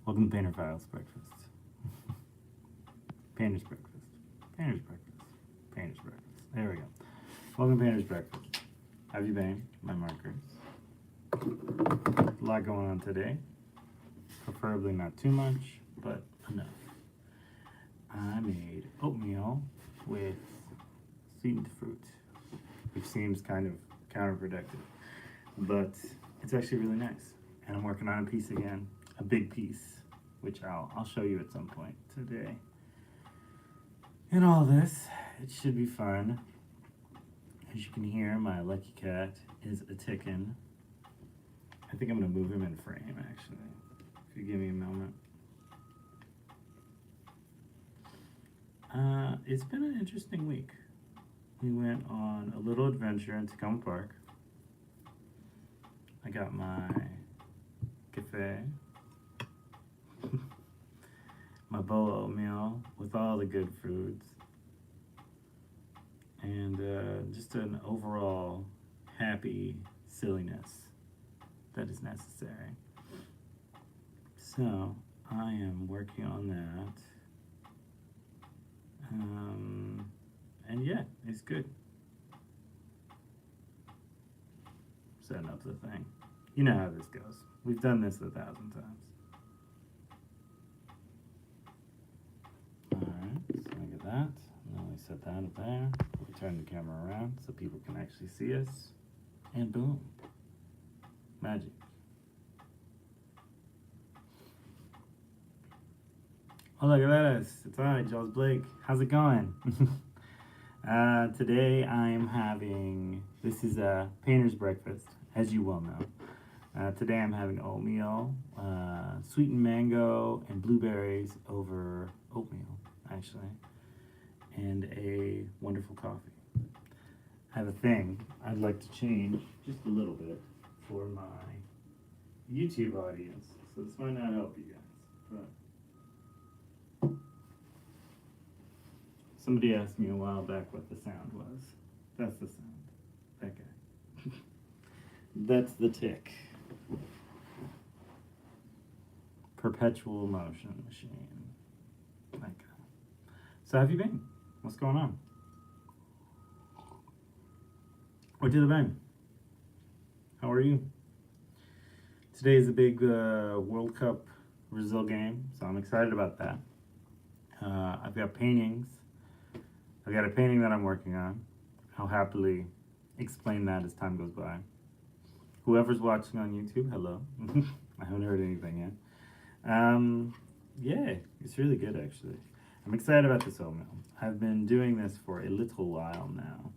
Welcome to Painter Files Breakfast. Painter's Breakfast. Painter's Breakfast. Painter's Breakfast. There we go. Welcome to Painter's Breakfast. How have you been, my markers? A lot going on today. Preferably not too much, but enough. I made oatmeal with sweetened fruit, which seems kind of counterproductive, but it's actually really nice. And I'm working on a piece again, a big piece, which I'll show you at some point today. And all this, it should be fun. As you can hear, my lucky cat is a ticking. I think I'm gonna move him in frame, actually. If you give me a moment. It's been an interesting week. We went on a little adventure in Tacoma Park. I got my cafe, my bowl of oatmeal with all the good foods, and just an overall happy silliness that is necessary. So I am working on that. And yeah, it's good. Setting up the thing. You know how this goes. We've done this 1,000 times. Alright, so look at that. Now we set that up there. We turn the camera around so people can actually see us. And boom. Magic. Hola, Galeras. It's I, Jaws Blake. How's it going? Today I'm having, this is a painter's breakfast, as you well know. Today I'm having oatmeal, sweetened mango and blueberries over oatmeal, actually, and a wonderful coffee. I have a thing I'd like to change just a little bit for my YouTube audience, so this might not help you guys, but somebody asked me a while back what the sound was. That's the sound. That guy. That's the tick. Perpetual motion machine. That guy. So how have you been? What's going on? What did the bang? How are you? Today is a big World Cup Brazil game, so I'm excited about that. I've got paintings. I've got a painting that I'm working on. I'll happily explain that as time goes by. Whoever's watching on YouTube, hello. I haven't heard anything yet. Yeah, it's really good actually. I'm excited about this oatmeal. I've been doing this for a little while now,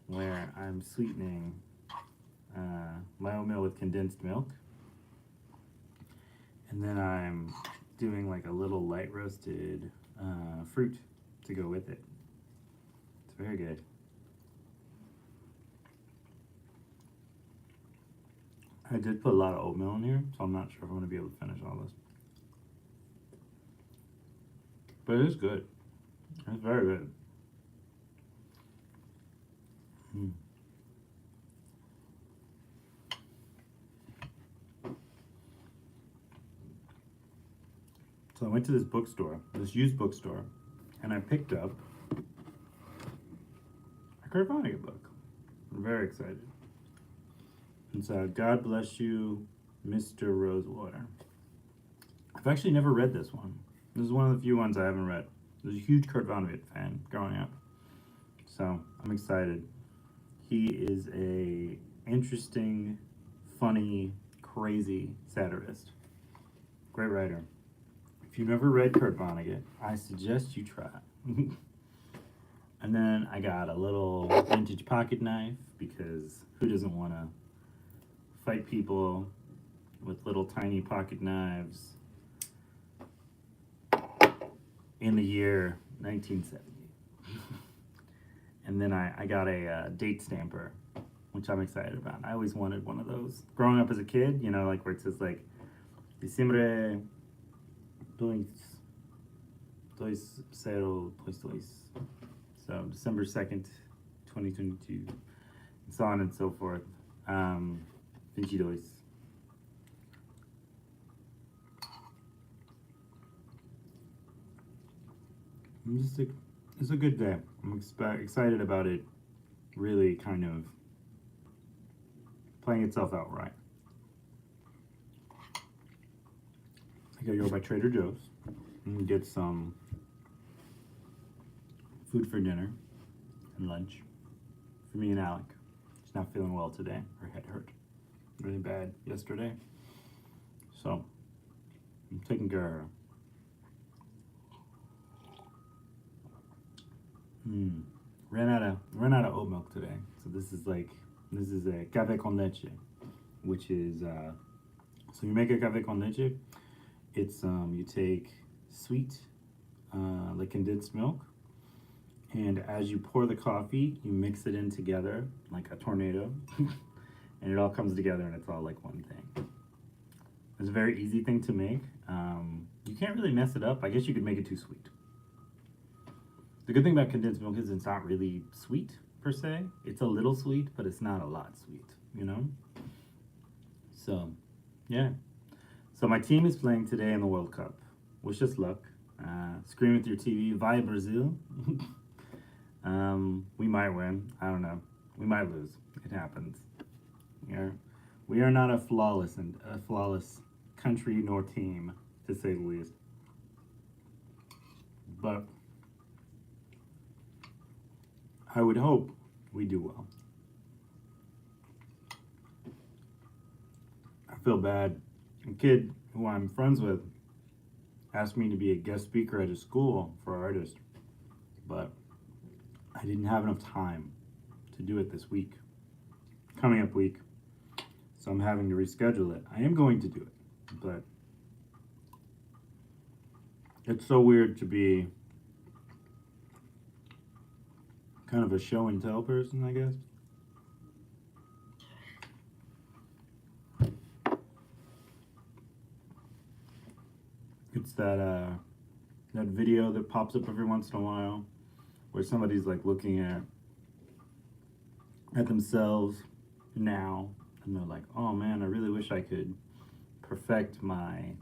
where I'm sweetening my oatmeal with condensed milk. And then I'm doing like a little light roasted fruit to go with it. It's very good. I did put a lot of oatmeal in here, so I'm not sure if I'm going to be able to finish all this. But it is good. It's very good. So I went to this bookstore, this used bookstore, and I picked up a Kurt Vonnegut book. I'm very excited. It's God Bless You, Mr. Rosewater. I've actually never read this one. This is one of the few ones I haven't read. I was a huge Kurt Vonnegut fan growing up. So I'm excited. He is a interesting, funny, crazy satirist. Great writer. If you've never read Kurt Vonnegut, I suggest you try it. And then I got a little vintage pocket knife, because who doesn't want to fight people with little tiny pocket knives in the year 1970. And then I got a date stamper, which I'm excited about. I always wanted one of those. Growing up as a kid, you know, like where it says like, Diciembre 2, 0, 2. So December 2nd, 2022, and so on and so forth. 22. it's a good day. I'm excited about it really kind of playing itself out right. I gotta go by Trader Joe's and get some food for dinner and lunch for me and Alec. She's not feeling well today. Her head hurt really bad yesterday. So I'm taking care of her. Ran out of oat milk today. So this is a café con leche, which is so you make a café con leche. It's you take sweet like condensed milk, and as you pour the coffee, you mix it in together like a tornado, and it all comes together and it's all like one thing. It's a very easy thing to make. You can't really mess it up. I guess you could make it too sweet. The good thing about condensed milk is it's not really sweet per se. It's a little sweet, but it's not a lot sweet, you know? So, yeah. So my team is playing today in the World Cup. Wish us luck. Scream with your TV, Vai Brazil. We might win. I don't know. We might lose. It happens. We are not a flawless country nor team, to say the least. But I would hope we do well. I feel bad. A kid who I'm friends with asked me to be a guest speaker at a school for artists, but I didn't have enough time to do it this week, coming up week, so I'm having to reschedule it. I am going to do it, but it's so weird to be kind of a show and tell person, I guess. It's that video that pops up every once in a while where somebody's like looking at themselves now and they're like, oh man, I really wish I could perfect my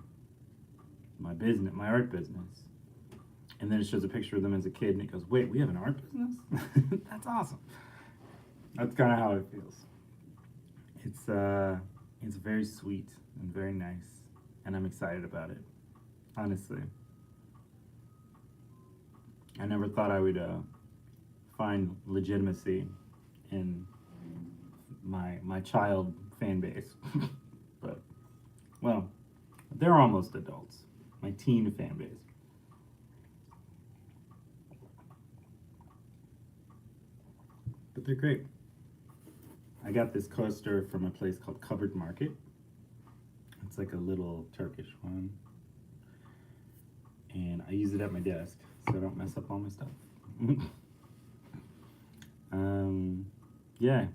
business, my art business. And then it shows a picture of them as a kid and it goes, wait, we have an art business? That's awesome. That's kind of how it feels. It's very sweet and very nice, and I'm excited about it. Honestly, I never thought I would find legitimacy in my child fan base, but well, they're almost adults. My teen fan base. But they're great. I got this coaster from a place called Cupboard Market. It's like a little Turkish one. And I use it at my desk so I don't mess up all my stuff. Yeah.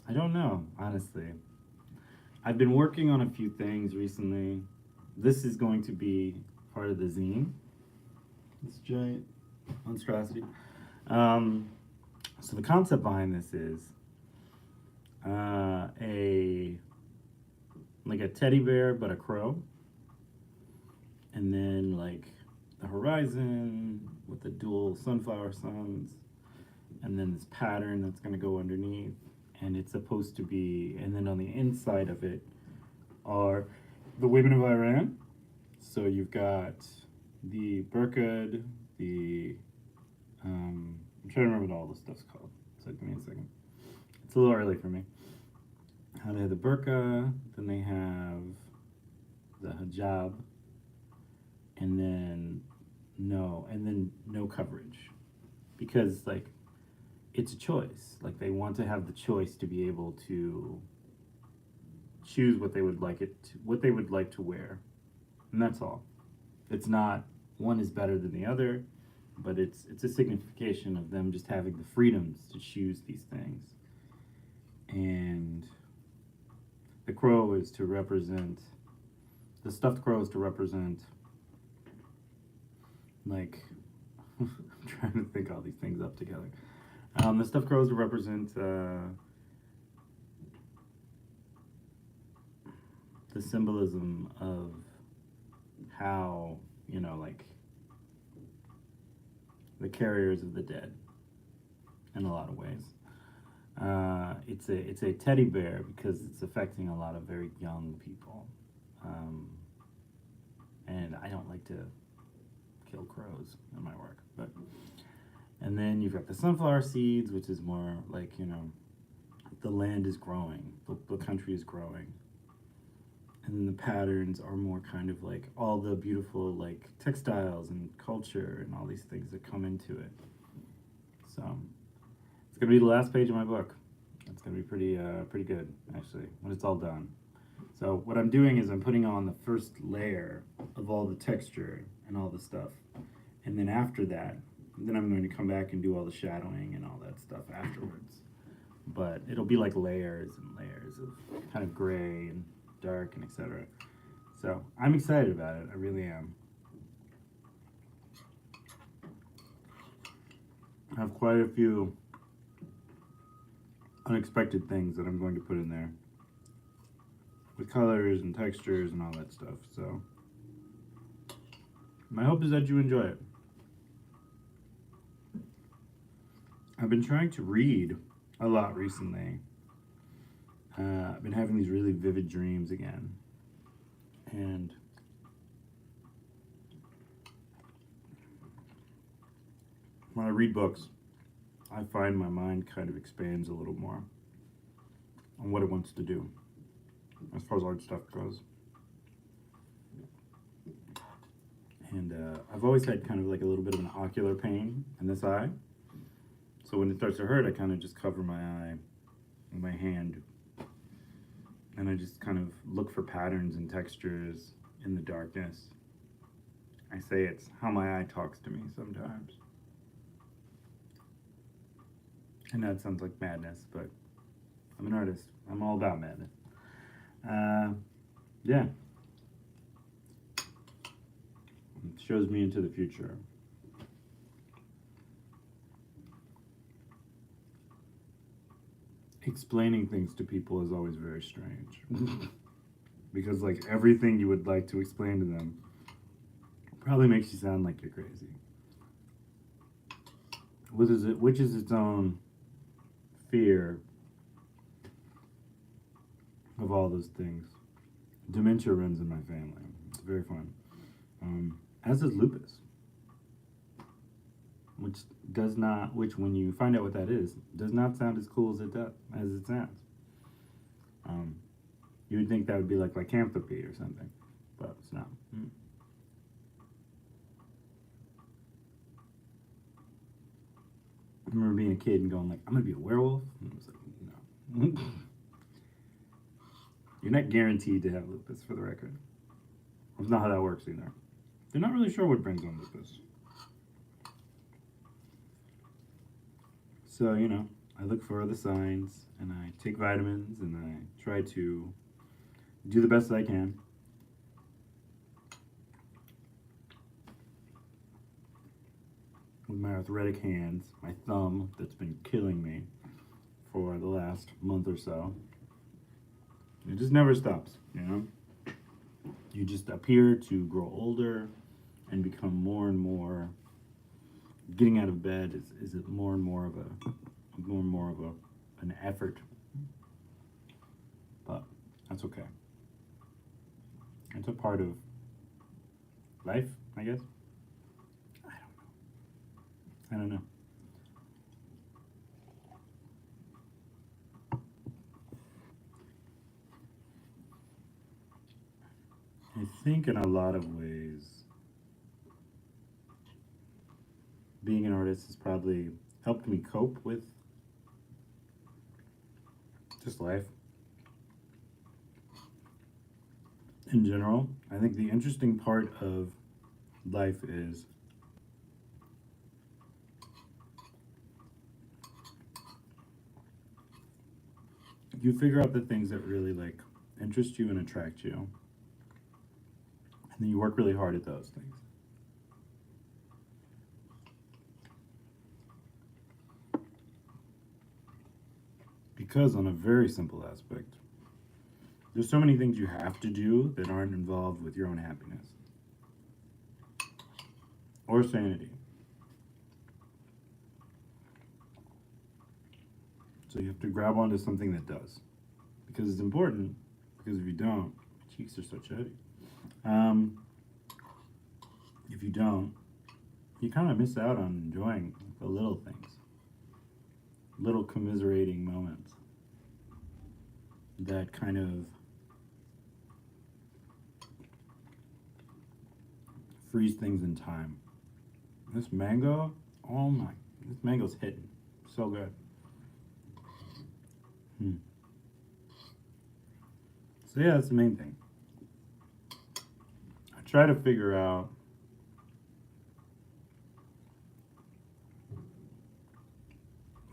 I don't know, honestly. I've been working on a few things recently. This is going to be part of the zine. This giant monstrosity. So the concept behind this is like a teddy bear but a crow, and then like the horizon with the dual sunflower suns, and then this pattern that's going to go underneath, and it's supposed to be, and then on the inside of it are the women of Iran. So you've got the burqa, I'm trying to remember what all this stuff's called, so give me a second. It's a little early for me. They have the burqa, then they have the hijab, and then no coverage, because like it's a choice. Like they want to have the choice to be able to choose what they would like to wear, and that's all. It's not one is better than the other, but it's a signification of them just having the freedoms to choose these things. And the crow is to represent, the stuffed crow is to represent, like, I'm trying to think all these things up together. The stuffed crow is to represent the symbolism of how, like, the carriers of the dead in a lot of ways. It's a teddy bear because it's affecting a lot of very young people, and I don't like to kill crows in my work. But and then you've got the sunflower seeds, which is more like, the land is growing, the country is growing, and then the patterns are more kind of like all the beautiful like textiles and culture and all these things that come into it. So it's gonna be the last page of my book. It's gonna be pretty good actually when it's all done. So what I'm doing is I'm putting on the first layer of all the texture and all the stuff, and then after that, then I'm going to come back and do all the shadowing and all that stuff afterwards. But it'll be like layers and layers of kind of gray and dark and etc. So I'm excited about it. I really am. I have quite a few unexpected things that I'm going to put in there with colors and textures and all that stuff. So my hope is that you enjoy it. I've been trying to read a lot recently. I've been having these really vivid dreams again. And when I read books, I find my mind kind of expands a little more on what it wants to do as far as art stuff goes. And I've always had kind of like a little bit of an ocular pain in this eye. So when it starts to hurt, I kind of just cover my eye with my hand. And I just kind of look for patterns and textures in the darkness. I say it's how my eye talks to me sometimes. I know it sounds like madness, but I'm an artist. I'm all about madness. Yeah. It shows me into the future. Explaining things to people is always very strange. Because like everything you would like to explain to them probably makes you sound like you're crazy. Which is its own fear of all those things. Dementia runs in my family. It's very fun. As does lupus. Which when you find out what that is, does not sound as cool as it sounds. You would think that would be like lycanthropy or something, but it's not. I remember being a kid and going like, I'm gonna be a werewolf. And I was like, no. You're not guaranteed to have lupus, for the record. That's not how that works either. They're not really sure what brings on lupus. So, I look for the signs, and I take vitamins, and I try to do the best I can. With my arthritic hands, my thumb that's been killing me for the last month or so. It just never stops, You just appear to grow older and become more and more. Getting out of bed is more and more of an effort, but that's okay. It's a part of life, I guess. I don't know. I think in a lot of ways, being an artist has probably helped me cope with just life in general. I think the interesting part of life is you figure out the things that really like interest you and attract you, and then you work really hard at those things. Because on a very simple aspect, there's so many things you have to do that aren't involved with your own happiness or sanity. So you have to grab onto something that does. Because it's important. Because if you don't, cheeks are so heavy. Um, if you don't, you kind of miss out on enjoying the little things, little commiserating moments that kind of freeze things in time. This mango, oh my, this mango's hitting. So good. So yeah, that's the main thing. I try to figure out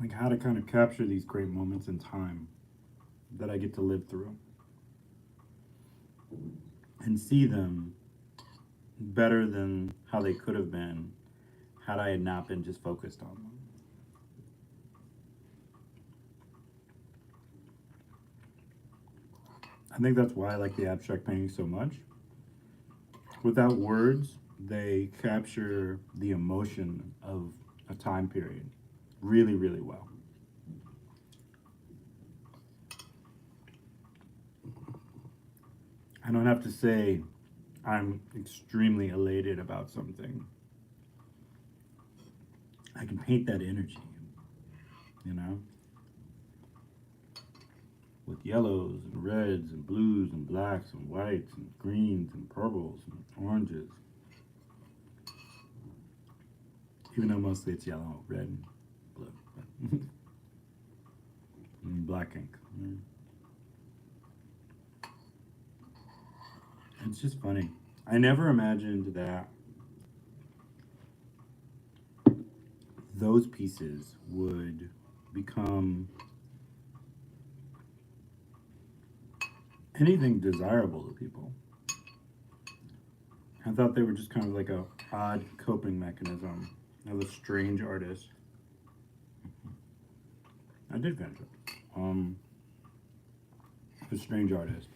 like how to kind of capture these great moments in time that I get to live through and see them better than how they could have been had I had not been just focused on them. I think that's why I like the abstract painting so much. Without words, they capture the emotion of a time period really, really well. I don't have to say I'm extremely elated about something. I can paint that energy, you know, with yellows and reds and blues and blacks and whites and greens and purples and oranges. Even though mostly it's yellow, red, and blue, and black ink. It's just funny. I never imagined that those pieces would become anything desirable to people. I thought they were just kind of like a odd coping mechanism of a strange artist. I did finish it. A strange artist.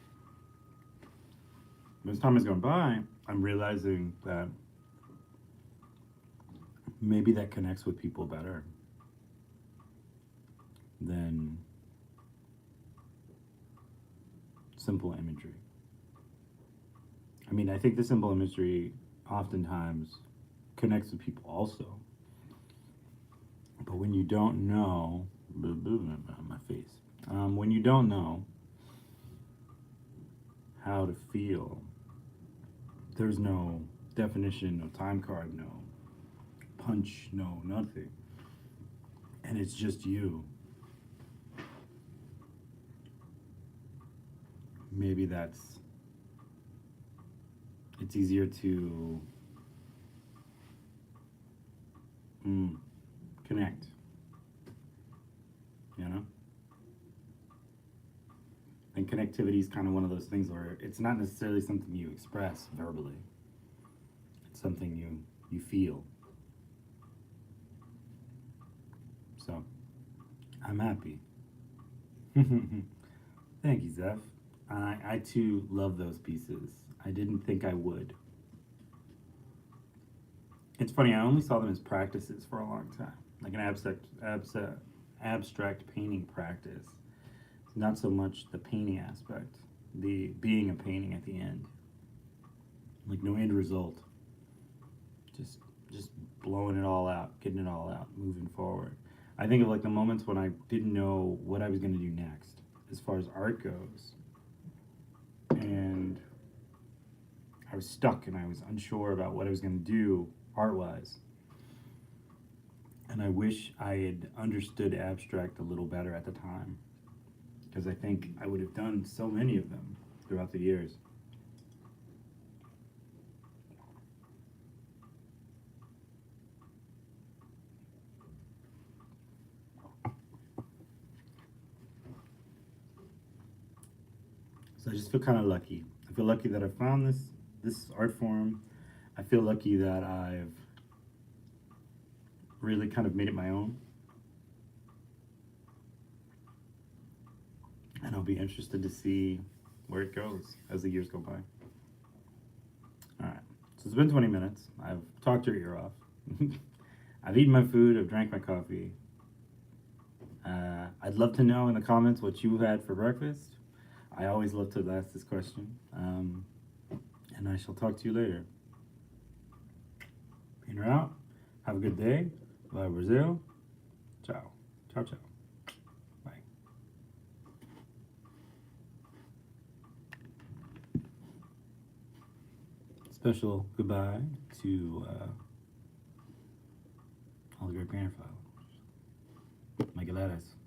As time has gone by, I'm realizing that maybe that connects with people better than simple imagery. I mean, I think the simple imagery oftentimes connects with people also. But when you don't know, my face, when you don't know how to feel, there's no definition, no time card, no punch, no nothing. And it's just you. Maybe it's easier to connect, you know? And connectivity is kind of one of those things where it's not necessarily something you express verbally. It's something you feel. So, I'm happy. Thank you, Zeph. I too love those pieces. I didn't think I would. It's funny, I only saw them as practices for a long time, like an abstract painting practice. Not so much the painting aspect, the being a painting at the end. Like no end result. Just blowing it all out, getting it all out, moving forward. I think of like the moments when I didn't know what I was going to do next as far as art goes. And I was stuck and I was unsure about what I was going to do art-wise. And I wish I had understood abstract a little better at the time, because I think I would have done so many of them throughout the years. So I just feel kind of lucky. I feel lucky that I found this art form. I feel lucky that I've really kind of made it my own. And I'll be interested to see where it goes as the years go by. Alright, so it's been 20 minutes. I've talked your ear off. I've eaten my food, I've drank my coffee. I'd love to know in the comments what you had for breakfast. I always love to ask this question. And I shall talk to you later. In or out. Have a good day. Bye, Brazil. Ciao. Ciao, ciao. Bye. Special goodbye to all the great grandfathers. My Galeras.